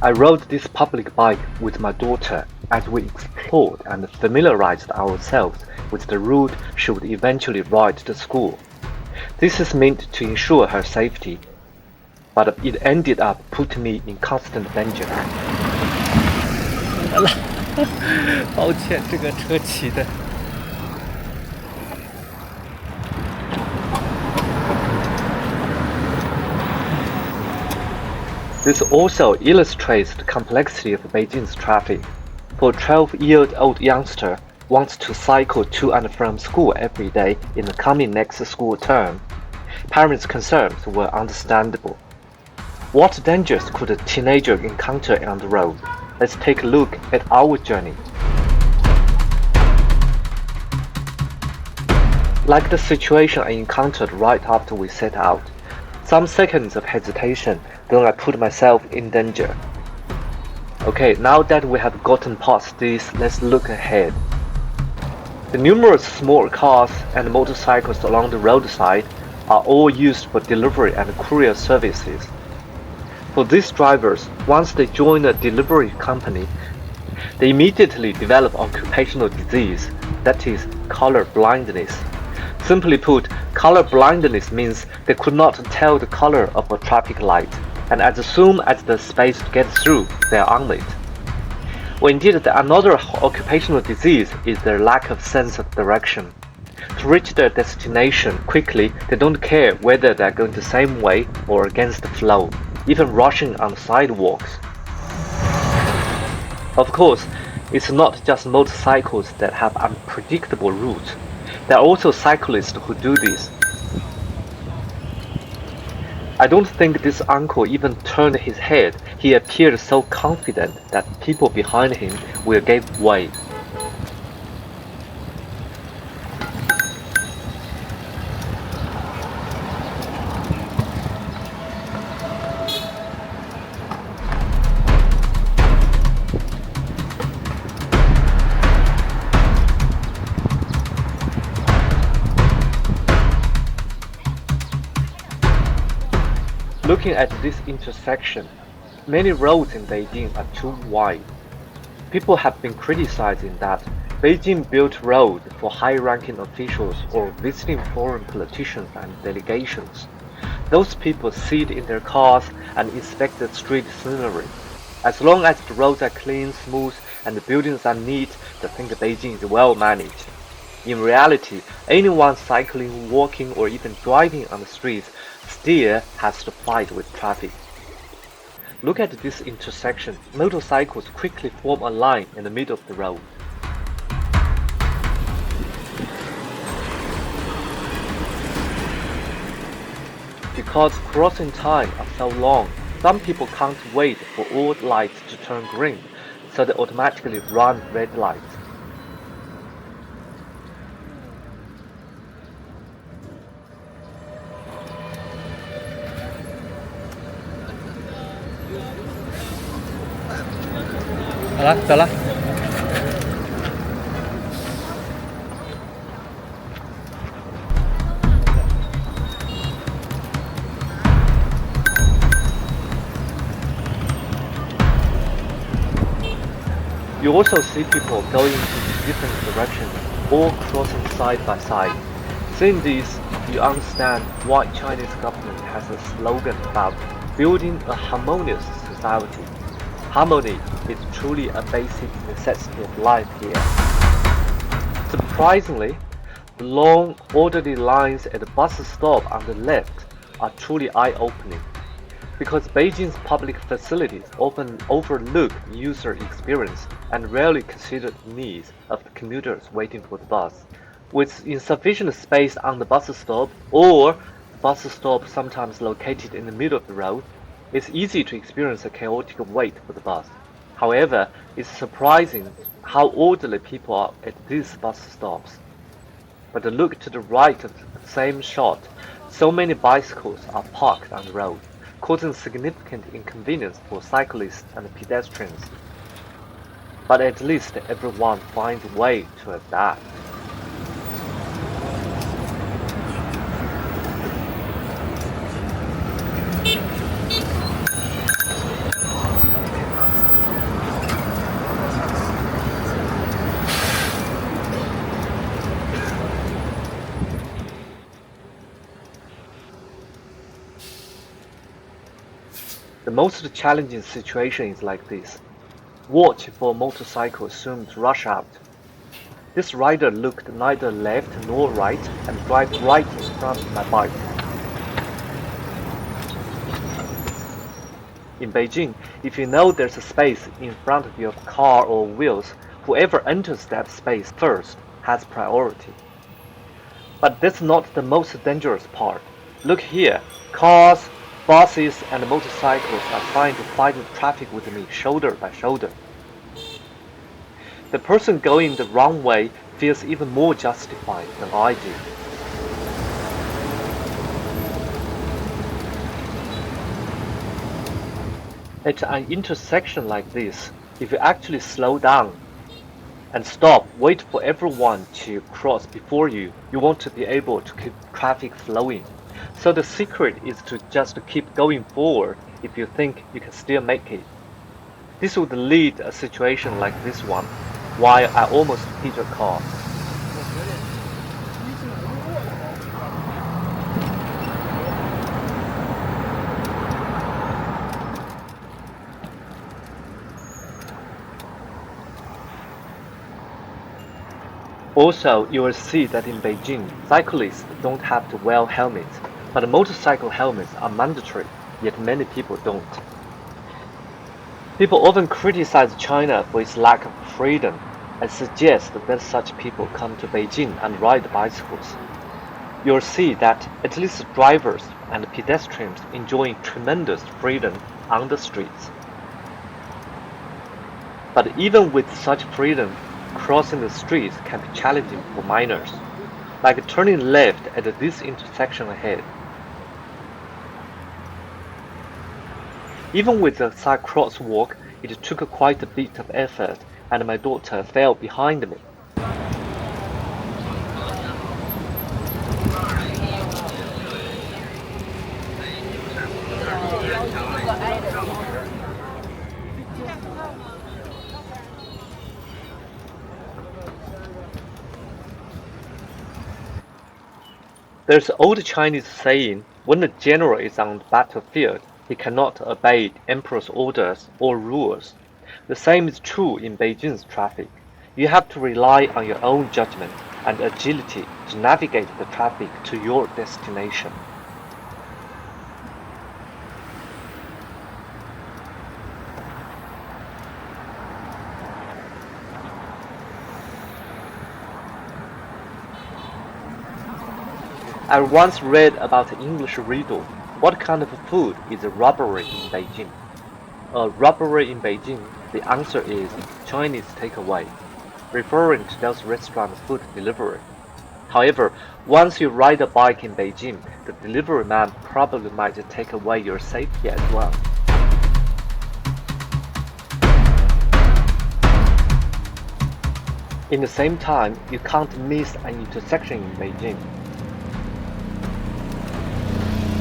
I rode this public bike with my daughter as we explored and familiarized ourselves with the route she would eventually ride to school. This is meant to ensure her safety, but it ended up putting me in constant danger. 完了，抱歉，这个车骑的。This also illustrates the complexity of Beijing's traffic. For a 12-year-old youngster wants to cycle to and from school every day in the coming next school term, parents' concerns were understandable. What dangers could a teenager encounter on the road? Let's take a look at our journey. Like the situation I encountered right after we set out, some seconds of hesitation, then I put myself in danger. Okay, now that we have gotten past this, let's look ahead. The numerous small cars and motorcycles along the roadside are all used for delivery and courier services. For these drivers, once they join a delivery company, they immediately develop occupational disease, that is, color blindness. Simply put, color blindness means they could not tell the color of a traffic light, and as soon as the space gets through, they are on it. Well, indeed, another occupational disease is their lack of sense of direction. To reach their destination quickly, they don't care whether they are going the same way or against the flow, even rushing on sidewalks. Of course, it's not just motorcycles that have unpredictable routes. There are also cyclists who do this. I don't think this uncle even turned his head. He appeared so confident that people behind him will give way. Looking at this intersection, many roads in Beijing are too wide. People have been criticizing that Beijing built roads for high-ranking officials or visiting foreign politicians and delegations. Those people sit in their cars and inspect the street scenery. As long as the roads are clean, smooth, and the buildings are neat, they think Beijing is well managed. In reality, anyone cycling, walking, or even driving on the streets still has to fight with traffic. Look at this intersection. Motorcycles quickly form a line in the middle of the road. Because crossing time are so long, some people can't wait for all lights to turn green, so they automatically run red lights. You also see people going in different directions, all crossing side by side. Seeing this, you understand why Chinese government has a slogan about building a harmonious society. Harmony is truly a basic necessity of life here. Surprisingly, the long, orderly lines at the bus stop on the left are truly eye-opening, because Beijing's public facilities often overlook user experience and rarely consider the needs of the commuters waiting for the bus. With insufficient space on the bus stop, or the bus stop sometimes located in the middle of the road, it's easy to experience a chaotic wait for the bus. However, it's surprising how orderly people are at these bus stops. But look to the right of the same shot, so many bicycles are parked on the road, causing significant inconvenience for cyclists and pedestrians. But at least everyone finds a way to adapt. The most challenging situation is like this. Watch for a motorcycle soon to rush out. This rider looked neither left nor right and drive right in front of my bike. In Beijing, if you know there's a space in front of your car or wheels, whoever enters that space first has priority. But that's not the most dangerous part. Look here, cars, buses and motorcycles are trying to fight the traffic with me shoulder by shoulder. The person going the wrong way feels even more justified than I do. At an intersection like this, if you actually slow down and stop, wait for everyone to cross before you, you won't be able to keep traffic flowing. So the secret is to just keep going forward if you think you can still make it. This would lead a situation like this one, while I almost hit a car. Also, you will see that in Beijing, cyclists don't have to wear helmets, but motorcycle helmets are mandatory, yet many people don't. People often criticize China for its lack of freedom and suggest that such people come to Beijing and ride bicycles. You'll see that at least drivers and pedestrians enjoy tremendous freedom on the streets. But even with such freedom, crossing the streets can be challenging for minors, like turning left at this intersection ahead. Even with the side crosswalk, it took quite a bit of effort, and my daughter fell behind me. There's an old Chinese saying, when the general is on the battlefield, he cannot obey emperor's orders or rules. The same is true in Beijing's traffic. You have to rely on your own judgment and agility to navigate the traffic to your destination. I once read about an English riddle. What kind of food is a robbery in Beijing? A robbery in Beijing, the answer is Chinese takeaway, referring to those restaurant food delivery. However, once you ride a bike in Beijing, the delivery man probably might take away your safety as well. In the same time, you can't miss an intersection in Beijing.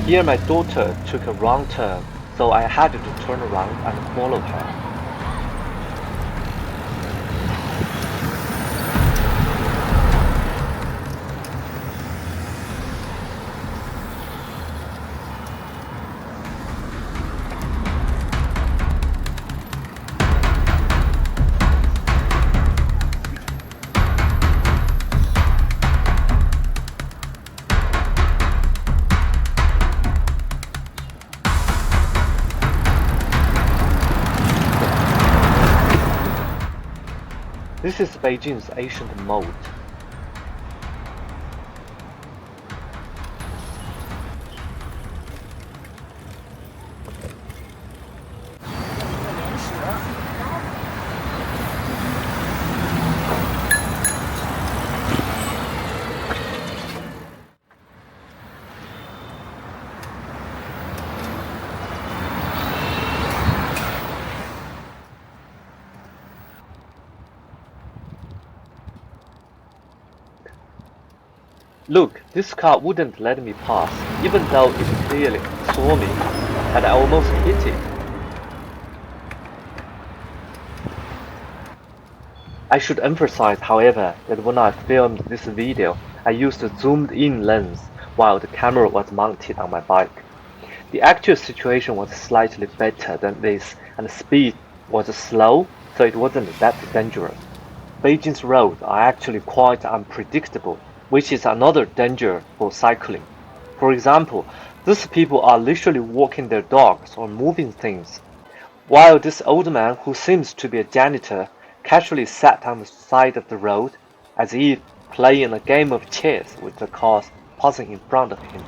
Here my daughter took a wrong turn, so I had to turn around and follow her. This is Beijing's ancient moat. Look, this car wouldn't let me pass, even though it clearly saw me, and I almost hit it. I should emphasize, however, that when I filmed this video, I used a zoomed-in lens while the camera was mounted on my bike. The actual situation was slightly better than this, and the speed was slow, so it wasn't that dangerous. Beijing's roads are actually quite unpredictable, which is another danger for cycling. For example, these people are literally walking their dogs or moving things, while this old man, who seems to be a janitor, casually sat on the side of the road, as if playing a game of chess with the cars passing in front of him.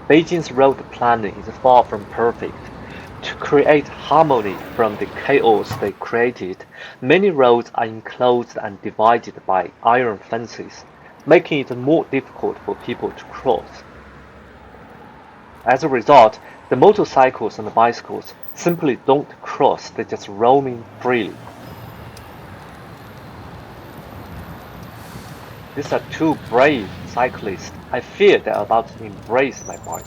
Beijing's road planning is far from perfect. To create harmony from the chaos they created, many roads are enclosed and divided by iron fences, making it more difficult for people to cross. As a result, the motorcycles and the bicycles simply don't cross, they're just roaming freely. These are two brave cyclists. I fear they're about to embrace my bike.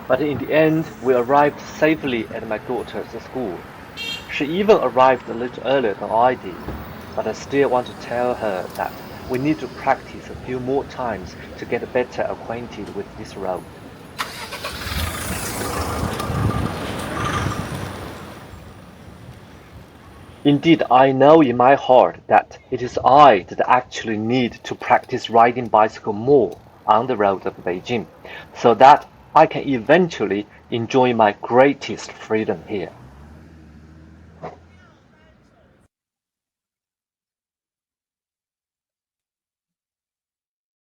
But in the end, we arrived safely at my daughter's school. She even arrived a little earlier than I did, but I still want to tell her that we need to practice a few more times to get better acquainted with this road. Indeed, I know in my heart that it is I that actually need to practice riding bicycle more on the road of Beijing, so that I can eventually enjoy my greatest freedom here.